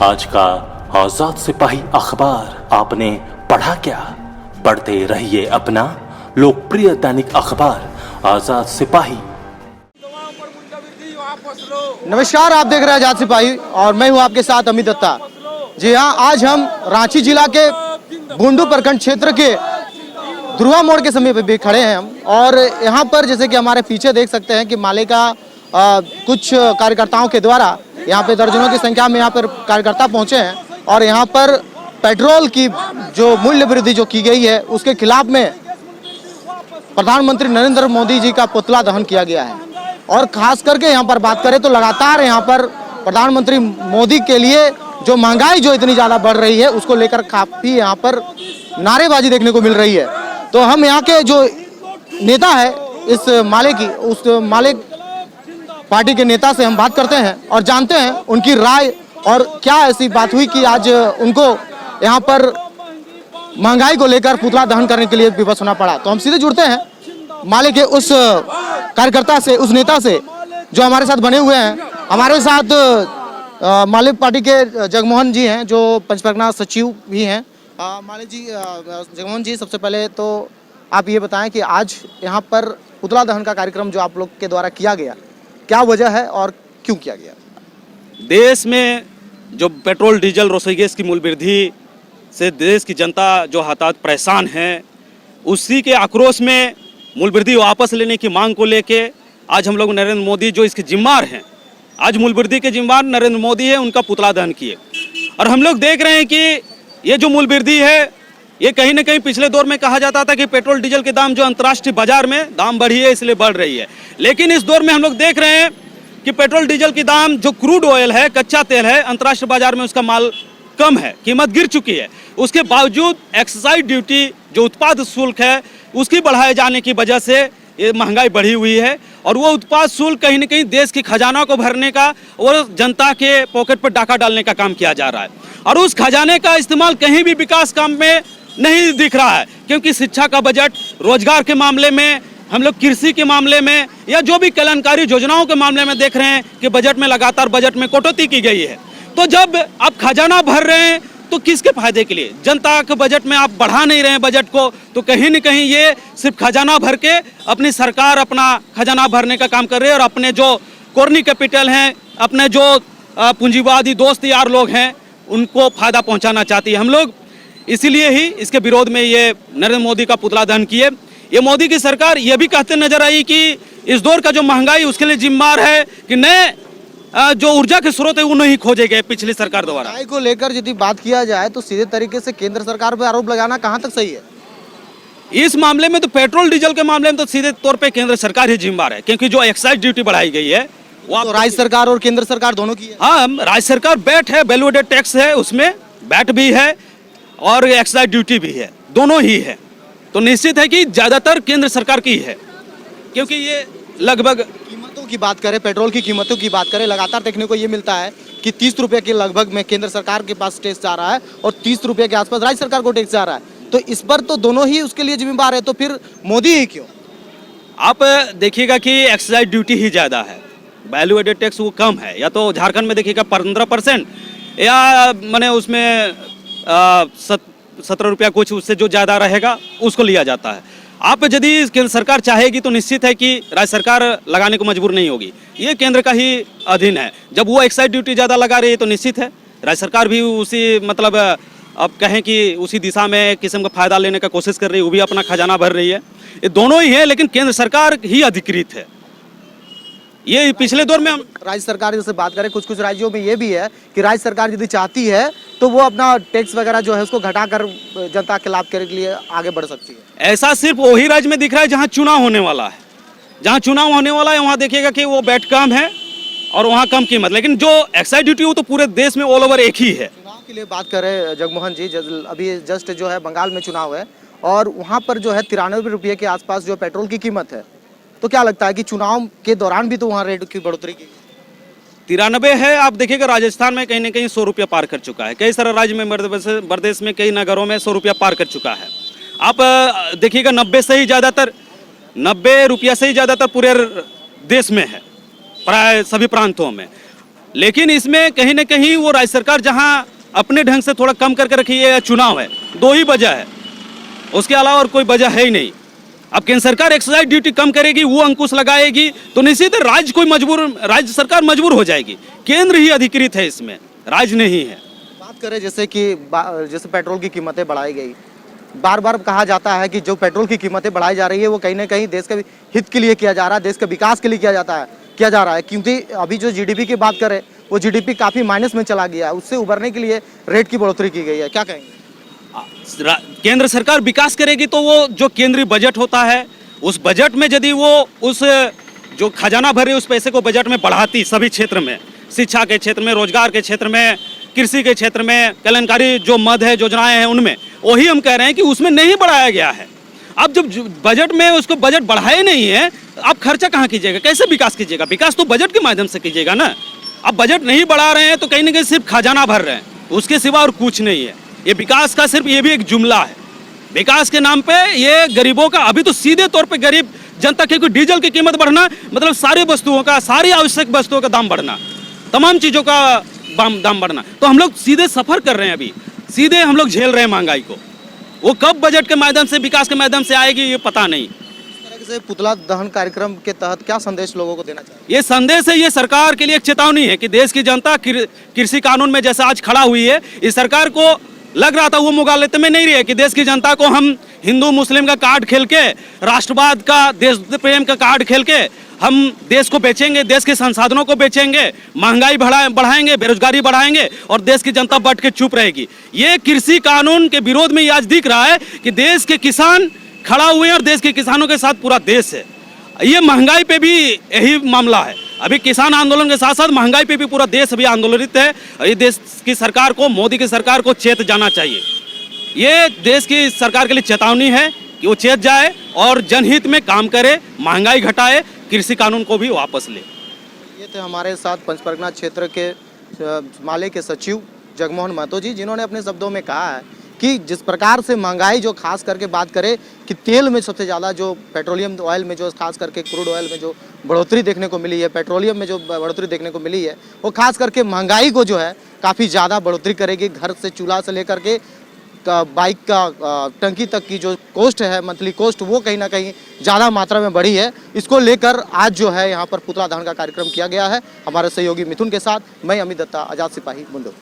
आज का आजाद सिपाही अखबार आपने पढ़ा क्या? पढ़ते रहिए अपना लोकप्रिय दैनिक अखबार आजाद सिपाही। नमस्कार, आप देख रहे हैं आजाद सिपाही और मैं हूं आपके साथ अमित दत्ता। जी हां, आज हम रांची जिला के बुंडू प्रखंड क्षेत्र के ध्रुवा मोड़ के समीप भी खड़े हैं हम, और यहां पर जैसे कि हमारे पीछे देख सकते हैं कि माले का कुछ कार्यकर्ताओं के द्वारा यहां पे दर्जनों की संख्या में यहां पर कार्यकर्ता पहुंचे हैं और यहां पर पेट्रोल की जो मूल्य वृद्धि जो की गई है उसके खिलाफ में प्रधानमंत्री नरेंद्र मोदी जी का पुतला दहन किया गया है। और खास करके यहाँ पर बात करें तो लगातार यहाँ पर प्रधानमंत्री मोदी के लिए जो महंगाई जो इतनी ज़्यादा बढ़ रही है उसको लेकर काफ़ी यहाँ पर नारेबाजी देखने को मिल रही है। तो हम यहाँ के जो नेता है इस माले की, उस माले पार्टी के नेता से हम बात करते हैं और जानते हैं उनकी राय और क्या ऐसी बात हुई कि आज उनको यहाँ पर महंगाई को लेकर पुतला दहन करने के लिए विवश होना पड़ा। तो हम सीधे जुड़ते हैं माले के उस कार्यकर्ता से, उस नेता से जो हमारे साथ बने हुए हैं। हमारे साथ माले पार्टी के जगमोहन जी हैं जो पंचपरगना सचिव भी हैं। माले जी, जगमोहन जी, सबसे पहले तो आप ये बताएं कि आज यहाँ पर पुतला दहन का कार्यक्रम जो आप लोग के द्वारा किया गया, क्या वजह है और क्यों किया गया? देश में जो पेट्रोल डीजल रसोई गैस की मूल्य वृद्धि से देश की जनता जो हताहत परेशान है, उसी के आक्रोश में मूल्य वृद्धि वापस लेने की मांग को लेके आज हम लोग नरेंद्र मोदी जो इसके जिम्मेदार हैं, आज मूल्य वृद्धि के जिम्मेदार नरेंद्र मोदी है, उनका पुतला दहन किए। और हम लोग देख रहे हैं कि ये जो मूल्य वृद्धि है, ये कहीं ना कहीं पिछले दौर में कहा जाता था कि पेट्रोल डीजल के दाम जो अंतर्राष्ट्रीय बाजार में दाम बढ़ी है इसलिए बढ़ रही है, लेकिन इस दौर में हम लोग देख रहे हैं कि पेट्रोल डीजल की दाम जो क्रूड ऑयल है, कच्चा तेल है, अंतर्राष्ट्रीय बाजार में उसका माल कम है, कीमत गिर चुकी है। उसके बावजूद एक्साइज ड्यूटी जो उत्पाद शुल्क है उसकी बढ़ाए जाने की वजह से ये महंगाई बढ़ी हुई है। और वो उत्पाद शुल्क कहीं ना कहीं देश की खजाना को भरने का और जनता के पॉकेट पर डाका डालने का काम किया जा रहा है, और उस खजाने का इस्तेमाल कहीं भी विकास काम में नहीं दिख रहा है। क्योंकि शिक्षा का बजट, रोजगार के मामले में, हम लोग कृषि के मामले में, या जो भी कल्याणकारी योजनाओं के मामले में देख रहे हैं कि बजट में लगातार बजट में कटौती की गई है। तो जब आप खजाना भर रहे हैं तो किसके फायदे के लिए? जनता के बजट में आप बढ़ा नहीं रहे हैं बजट को, तो कहीं न कहीं ये सिर्फ खजाना भर के अपनी सरकार अपना खजाना भरने का काम कर रही है, और अपने जो कॉर्नी कैपिटल हैं, अपने जो पूंजीवादी दोस्त यार लोग हैं, उनको फायदा पहुंचाना चाहती है। हम लोग इसीलिए ही इसके विरोध में ये नरेंद्र मोदी का पुतला दहन किए। ये मोदी की सरकार ये भी कहते नजर आई कि इस दौर का जो महंगाई उसके लिए जिम्मेदार है कि नए जो ऊर्जा के स्रोत है वो नहीं खोजे गए पिछली सरकार द्वारा। महंगाई को लेकर यदि बात किया जाए तो सीधे तरीके से केंद्र सरकार पर आरोप लगाना कहां तक सही है? इस मामले में तो पेट्रोल डीजल के मामले में तो सीधे तौर पे केंद्र सरकार ही जिम्मेदार है, क्योंकि जो एक्साइज ड्यूटी बढ़ाई गई है वो तो राज्य सरकार और केंद्र सरकार दोनों की है। हाँ, राज्य सरकार बैट है, वैल्यू एडेड टैक्स है, उसमें बैट भी है और एक्साइज ड्यूटी भी है, दोनों ही है। तो निश्चित है कि ज्यादातर केंद्र सरकार की है, क्योंकि ये लगभग कीमतों की बात करें, पेट्रोल की कीमतों की बात करें, लगातार देखने को ये मिलता है कि 30 रुपये के लगभग में केंद्र सरकार के पास टैक्स जा रहा है और 30 रुपये के आसपास राज्य सरकार को टैक्स जा रहा है। तो इस पर तो दोनों ही उसके लिए जिम्मेदार है, तो फिर मोदी ही क्यों? आप देखिएगा कि एक्साइज ड्यूटी ही ज़्यादा है, वैल्यू एडेड टैक्स वो कम है। या तो झारखंड में देखिएगा 15%, या मैंने उसमें 17 रुपया कुछ, उससे जो ज़्यादा रहेगा उसको लिया जाता है। आप यदि केंद्र सरकार चाहेगी तो निश्चित है कि राज्य सरकार लगाने को मजबूर नहीं होगी, ये केंद्र का ही अधीन है। जब वो एक्साइज ड्यूटी ज़्यादा लगा रही है तो निश्चित है राज्य सरकार भी उसी मतलब अब कहें कि उसी दिशा में किस्म का फायदा लेने का कोशिश कर रही है, वो भी अपना खजाना भर रही है। ये दोनों ही है, लेकिन केंद्र सरकार ही अधिकृत है। ये पिछले दौर में हम राज्य सरकार से बात करें, कुछ कुछ राज्यों में ये भी है कि राज्य सरकार यदि चाहती है तो वो अपना टैक्स वगैरह जो है उसको घटाकर जनता के लाभ के लिए आगे बढ़ सकती है। ऐसा सिर्फ वही राज्य में दिख रहा है जहां चुनाव होने वाला है। जहां चुनाव होने वाला है वहां देखिएगा कि वो बैट कम है और वहां कम कीमत, लेकिन जो एक्साइज ड्यूटी वो तो पूरे देश में ऑल ओवर एक ही है। चुनाव के लिए बात करें जगमोहन जी, अभी जस्ट जो है बंगाल में चुनाव है और वहाँ पर जो है 93 रुपये के आसपास जो पेट्रोल की कीमत है, तो क्या लगता है कि चुनाव के दौरान भी तो वहाँ रेट की बढ़ोतरी की? 93 है। आप देखिएगा राजस्थान में कहीं ना कहीं 100 रुपया पार कर चुका है, कई सारे राज्य में, मध्य प्रदेश में कई नगरों में 100 रुपया पार कर चुका है। आप देखिएगा 90 से ही ज़्यादातर, 90 रुपया से ही ज़्यादातर पूरे देश में है, प्राय सभी प्रांतों में। लेकिन इसमें कहीं ना कहीं वो राज्य सरकार जहां अपने ढंग से थोड़ा कम करके रखी है, चुनाव है, दो ही वजह है, उसके अलावा और कोई वजह है ही नहीं। अब केंद्र सरकार एक्साइज ड्यूटी कम करेगी, वो अंकुश लगाएगी, तो निश्चित राज्य सरकार मजबूर हो जाएगी। केंद्र ही अधिकृत है इसमें, राज्य नहीं है। बात करें जैसे कि जैसे पेट्रोल की कीमतें बढ़ाई गई, बार बार कहा जाता है कि जो पेट्रोल की कीमतें बढ़ाई जा रही है वो कहीं ना कहीं देश के हित के लिए किया जा रहा है, देश के विकास के लिए किया जा रहा है, क्योंकि अभी जो जीडीपी की बात करें वो जीडीपी काफी माइनस में चला गया है, उससे उभरने के लिए रेट की बढ़ोतरी की गई है, क्या कहेंगे? केंद्र सरकार विकास करेगी तो वो जो केंद्रीय बजट होता है उस बजट में यदि वो उस जो खजाना भरे उस पैसे को बजट में बढ़ाती, सभी क्षेत्र में, शिक्षा के क्षेत्र में, रोजगार के क्षेत्र में, कृषि के क्षेत्र में, कल्याणकारी जो मद है, योजनाएं हैं उनमें, वही हम कह रहे हैं कि उसमें नहीं बढ़ाया गया है। अब जब बजट में उसको बजट बढ़ाए नहीं है, आप खर्चा कहाँ कीजिएगा, कैसे विकास कीजिएगा? विकास तो बजट के माध्यम से कीजिएगा ना। अब बजट नहीं बढ़ा रहे हैं तो कहीं ना कहीं सिर्फ खजाना भर रहे हैं, उसके सिवा और कुछ नहीं है। ये विकास का सिर्फ ये भी एक जुमला है। विकास के नाम पे ये गरीबों का, अभी तो सीधे तौर पे गरीब जनता के, कोई डीजल की कीमत बढ़ना मतलब सारी वस्तुओं का, सारी आवश्यक वस्तुओं का दाम बढ़ना, तमाम चीज़ों का दाम बढ़ना, तो हम लोग सीधे सफ़र कर रहे हैं, अभी सीधे हम लोग झेल रहे हैं महंगाई को। वो कब बजट के माध्यम से, विकास के माध्यम से आएगी ये पता नहीं। इस तरह से पुतला दहन कार्यक्रम के तहत क्या संदेश लोगों को देना चाहिए? ये संदेश है, ये सरकार के लिए एक चेतावनी है कि देश की जनता कृषि कानून में जैसे आज खड़ा हुई है, इस सरकार को लग रहा था वो मुगालते में नहीं रही है कि देश की जनता को हम हिंदू मुस्लिम का कार्ड खेल के, राष्ट्रवाद का, देश प्रेम का कार्ड खेल के हम देश को बेचेंगे, देश के संसाधनों को बेचेंगे, महंगाई बढ़ाएंगे, बेरोजगारी बढ़ाएंगे और देश की जनता बट के चुप रहेगी। ये कृषि कानून के विरोध में ये आज दिख रहा है कि देश के किसान खड़ा हुए हैं और देश के किसानों के साथ पूरा देश है। ये महंगाई पे भी यही मामला है। अभी किसान आंदोलन के साथ साथ महंगाई पे भी पूरा देश अभी आंदोलित है। ये देश की सरकार को, मोदी की सरकार को चेत जाना चाहिए। ये देश की सरकार के लिए चेतावनी है कि वो चेत जाए और जनहित में काम करे, महंगाई घटाए, कृषि कानून को भी वापस ले। ये थे हमारे साथ पंचपरगना क्षेत्र के माले के सचिव जगमोहन महतो जी, जिन्होंने अपने शब्दों में कहा है कि जिस प्रकार से महंगाई, जो खास करके बात करें कि तेल में सबसे ज़्यादा जो पेट्रोलियम ऑयल में जो खास करके क्रूड ऑयल में जो बढ़ोतरी देखने को मिली है, पेट्रोलियम में जो बढ़ोतरी देखने को मिली है, वो खास करके महंगाई को जो है काफ़ी ज़्यादा बढ़ोतरी करेगी। घर से चूल्हा से लेकर के बाइक का टंकी तक की जो कॉस्ट है, मंथली कॉस्ट, वो कहीं ना कहीं ज़्यादा मात्रा में बढ़ी है। इसको लेकर आज जो है यहाँ पर पुतला दहन का कार्यक्रम किया गया है। हमारे सहयोगी मिथुन के साथ मैं अमित दत्ता, आज़ाद सिपाही, बुंडू।